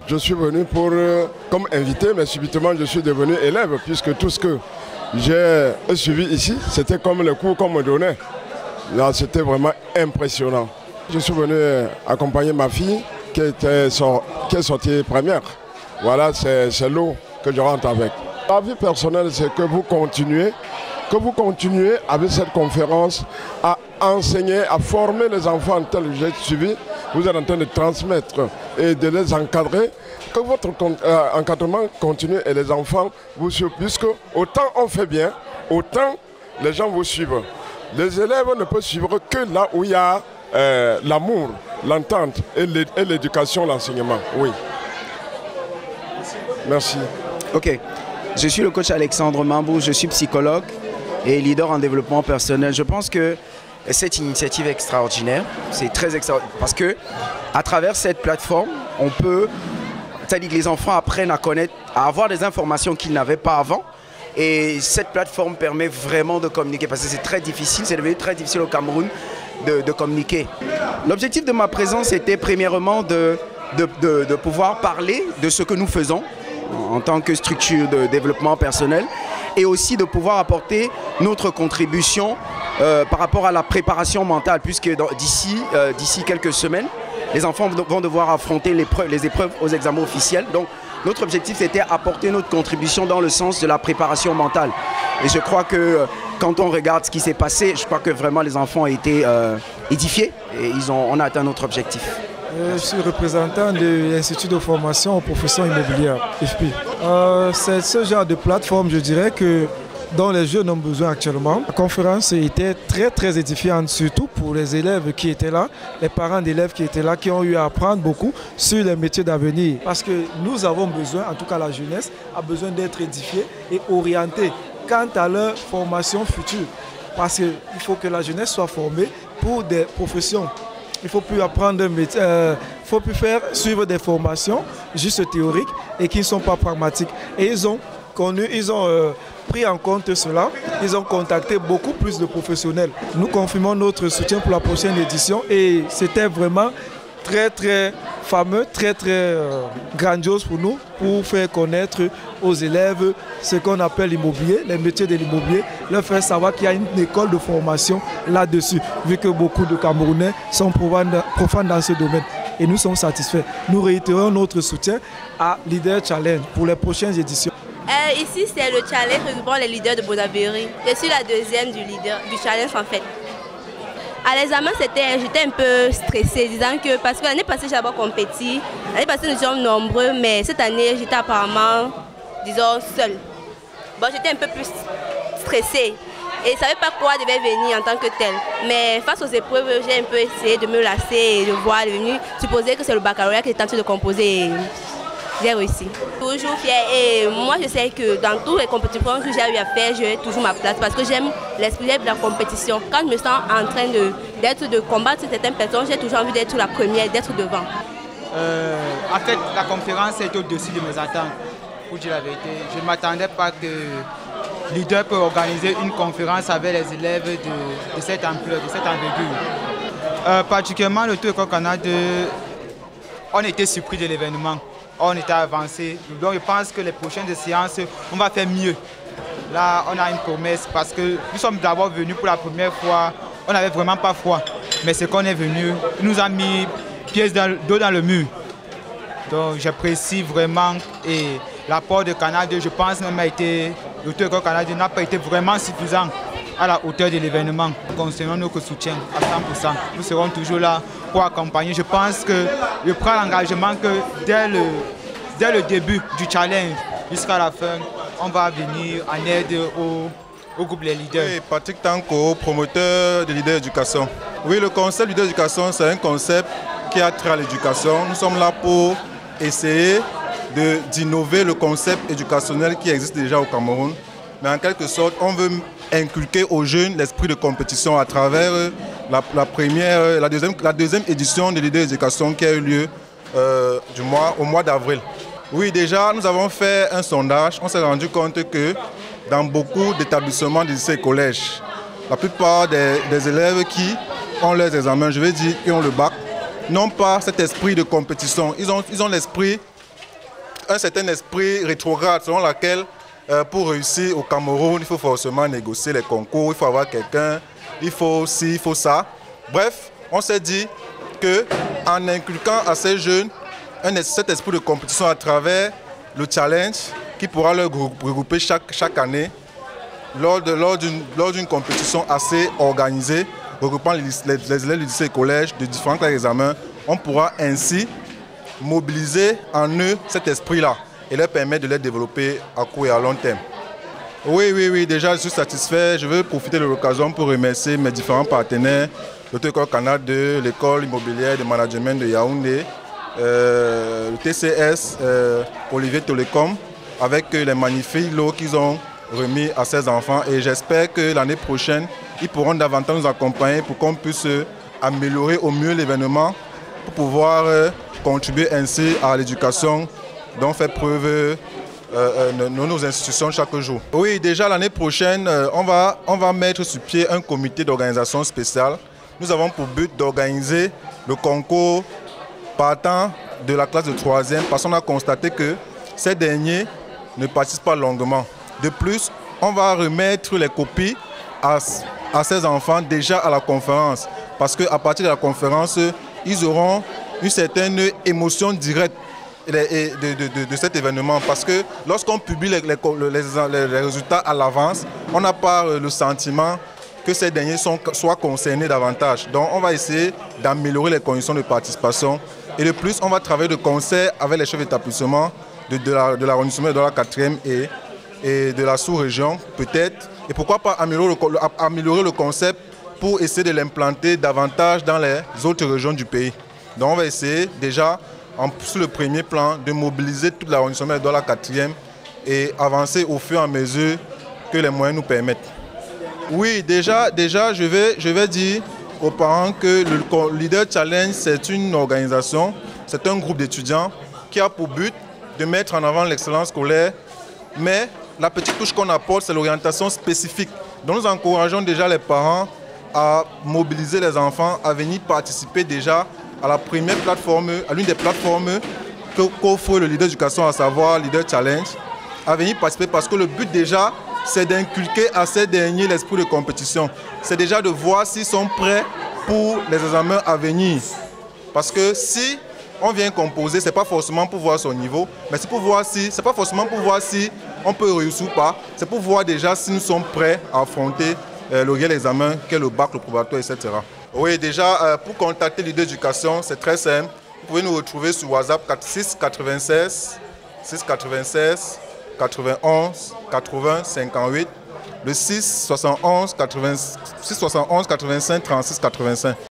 Je suis venu comme invité, mais subitement je suis devenu élève, puisque tout ce que j'ai suivi ici, c'était comme le cours qu'on me donnait. Là, c'était vraiment impressionnant. Je suis venu accompagner ma fille qui est sortie première. Voilà, c'est l'eau que je rentre avec. La vie personnelle, c'est que vous continuez avec cette conférence à enseigner, à former les enfants tels que j'ai suivi. Vous êtes en train de transmettre et de les encadrer. Que votre encadrement continue et les enfants vous suivent. Puisque autant on fait bien, autant les gens vous suivent. Les élèves ne peuvent suivre que là où il y a l'amour, l'entente et l'éducation, l'enseignement. Oui. Merci. Ok. Je suis le coach Alexandre Mambou, je suis psychologue et leader en développement personnel. Je pense que cette initiative est extraordinaire. C'est très extraordinaire parce que à travers cette plateforme, on peut, c'est-à-dire que les enfants apprennent à connaître, à avoir des informations qu'ils n'avaient pas avant. Et cette plateforme permet vraiment de communiquer parce que c'est très difficile, c'est devenu très difficile au Cameroun de communiquer. L'objectif de ma présence était premièrement de pouvoir parler de ce que nous faisons en tant que structure de développement personnel et aussi de pouvoir apporter notre contribution par rapport à la préparation mentale puisque d'ici quelques semaines, les enfants vont devoir affronter les épreuves aux examens officiels. Donc, notre objectif, c'était apporter notre contribution dans le sens de la préparation mentale. Et je crois que quand on regarde ce qui s'est passé, je crois que vraiment les enfants ont été édifiés et on a atteint notre objectif. Je suis représentant de l'Institut de formation aux professions immobilières, IFPI. C'est ce genre de plateforme, je dirais, dont les jeunes ont besoin actuellement. La conférence était très édifiante, surtout pour les élèves qui étaient là, les parents d'élèves qui étaient là, qui ont eu à apprendre beaucoup sur les métiers d'avenir. Parce que nous avons besoin, en tout cas la jeunesse, a besoin d'être édifiée et orientée quant à leur formation future. Parce qu'il faut que la jeunesse soit formée pour des professions. Il ne faut plus apprendre un métier, faut plus suivre des formations juste théoriques et qui ne sont pas pragmatiques. Et ils ont pris en compte cela, ils ont contacté beaucoup plus de professionnels. Nous confirmons notre soutien pour la prochaine édition et c'était vraiment très fameux, très grandiose pour nous, pour faire connaître aux élèves ce qu'on appelle l'immobilier, les métiers de l'immobilier, leur faire savoir qu'il y a une école de formation là-dessus, vu que beaucoup de Camerounais sont profanes dans ce domaine. Et nous sommes satisfaits. Nous réitérons notre soutien à Leader Challenge pour les prochaines éditions. Ici, c'est le challenge regroupant les leaders de Bonavéry. Je suis la deuxième du challenge en fait. À l'examen, j'étais un peu stressée, disant que parce que l'année passée, j'ai d'abord compétit. L'année passée, nous sommes nombreux, mais cette année, j'étais apparemment, disons, seule. Bon, j'étais un peu plus stressée et je ne savais pas quoi devait venir en tant que tel. Mais face aux épreuves, j'ai un peu essayé de me lasser et de voir le venu. Supposer que c'est le baccalauréat qui est en train de composer. Et j'ai réussi. Toujours fière et moi je sais que dans toutes les compétitions que j'ai eu à faire, j'ai toujours ma place parce que j'aime l'esprit de la compétition. Quand je me sens en train de combattre certaines personnes, j'ai toujours envie d'être la première, d'être devant. En fait, la conférence est au-dessus de mes attentes. Pour dire la vérité, je ne m'attendais pas que Leader peut organiser une conférence avec les élèves de cette ampleur, de cette envergure. Particulièrement le Tour École Canada, on était surpris de l'événement. On était avancé, donc je pense que les prochaines séances, on va faire mieux. Là, on a une promesse parce que nous sommes d'abord venus pour la première fois, on n'avait vraiment pas froid. Mais ce qu'on est venu, il nous a mis pièce d'eau dans le mur. Donc j'apprécie vraiment et l'apport de Canada, je pense même le Tour École Canada n'a pas été vraiment suffisant à la hauteur de l'événement. Concernant notre soutien à 100%, nous serons toujours là pour accompagner. Je pense que je prends l'engagement que dès le début du challenge jusqu'à la fin, on va venir en aide au groupe des leaders. Oui, Patrick Tanko, promoteur de leader éducation. Oui, le concept leader éducation, c'est un concept qui a trait à l'éducation. Nous sommes là pour essayer d'innover le concept éducationnel qui existe déjà au Cameroun. Mais en quelque sorte, on veut inculquer aux jeunes l'esprit de compétition à travers la deuxième édition de l'idée d'éducation qui a eu lieu au mois d'avril. Oui, déjà, nous avons fait un sondage. On s'est rendu compte que dans beaucoup d'établissements de lycées et collèges, la plupart des élèves qui ont leurs examens, je vais dire, qui ont le bac, n'ont pas cet esprit de compétition. Ils ont l'esprit un certain esprit rétrograde selon laquelle pour réussir au Cameroun, il faut forcément négocier les concours, il faut avoir quelqu'un, il faut ci, il faut ça. Bref, on s'est dit qu'en inculquant à ces jeunes cet esprit de compétition à travers le challenge qui pourra leur regrouper chaque année lors d'une compétition assez organisée, regroupant les élèves du lycée et collège de différents classes d'examen, on pourra ainsi mobiliser en eux cet esprit-là et leur permettre de les développer à court et à long terme. Oui, déjà je suis satisfait. Je veux profiter de l'occasion pour remercier mes différents partenaires, l'Auto-École Canal 2, l'école immobilière de management de Yaoundé, le TCS, Olivier Télécom, avec les magnifiques lots qu'ils ont remis à ces enfants. Et j'espère que l'année prochaine, ils pourront davantage nous accompagner pour qu'on puisse améliorer au mieux l'événement, pour pouvoir contribuer ainsi à l'éducation dont fait preuve nos institutions chaque jour. Oui, déjà l'année prochaine, on va mettre sur pied un comité d'organisation spécial. Nous avons pour but d'organiser le concours partant de la classe de 3e parce qu'on a constaté que ces derniers ne participent pas longuement. De plus, on va remettre les copies à ces enfants déjà à la conférence parce qu'à partir de la conférence, ils auront une certaine émotion directe de cet événement parce que lorsqu'on publie les résultats à l'avance, on n'a pas le sentiment que ces derniers soient concernés davantage. Donc on va essayer d'améliorer les conditions de participation et de plus on va travailler de concert avec les chefs d'établissement de l'arrondissement de la 4e et de la sous-région peut-être. Et pourquoi pas améliorer le concept pour essayer de l'implanter davantage dans les autres régions du pays. Donc on va essayer déjà sur le premier plan de mobiliser toute l'arrondissement de la 4e et avancer au fur et à mesure que les moyens nous permettent. Oui, déjà je vais dire aux parents que le Leader Challenge, c'est une organisation, c'est un groupe d'étudiants qui a pour but de mettre en avant l'excellence scolaire, mais la petite touche qu'on apporte, c'est l'orientation spécifique. Donc nous encourageons déjà les parents à mobiliser les enfants, à venir participer déjà à la première plateforme, à l'une des plateformes qu'offre le Leader Éducation, à savoir Leader Challenge, à venir participer parce que le but déjà, c'est d'inculquer à ces derniers l'esprit de compétition. C'est déjà de voir s'ils sont prêts pour les examens à venir. Parce que si on vient composer, ce n'est pas forcément pour voir son niveau, mais c'est pour voir si, c'est pas forcément pour voir si on peut réussir ou pas, c'est pour voir déjà si nous sommes prêts à affronter le réel examen, qu'est le bac, le probatoire, etc. Oui, déjà, pour contacter Leader Éducation, c'est très simple. Vous pouvez nous retrouver sur WhatsApp 696 91 80 58, le 671 85 36 85.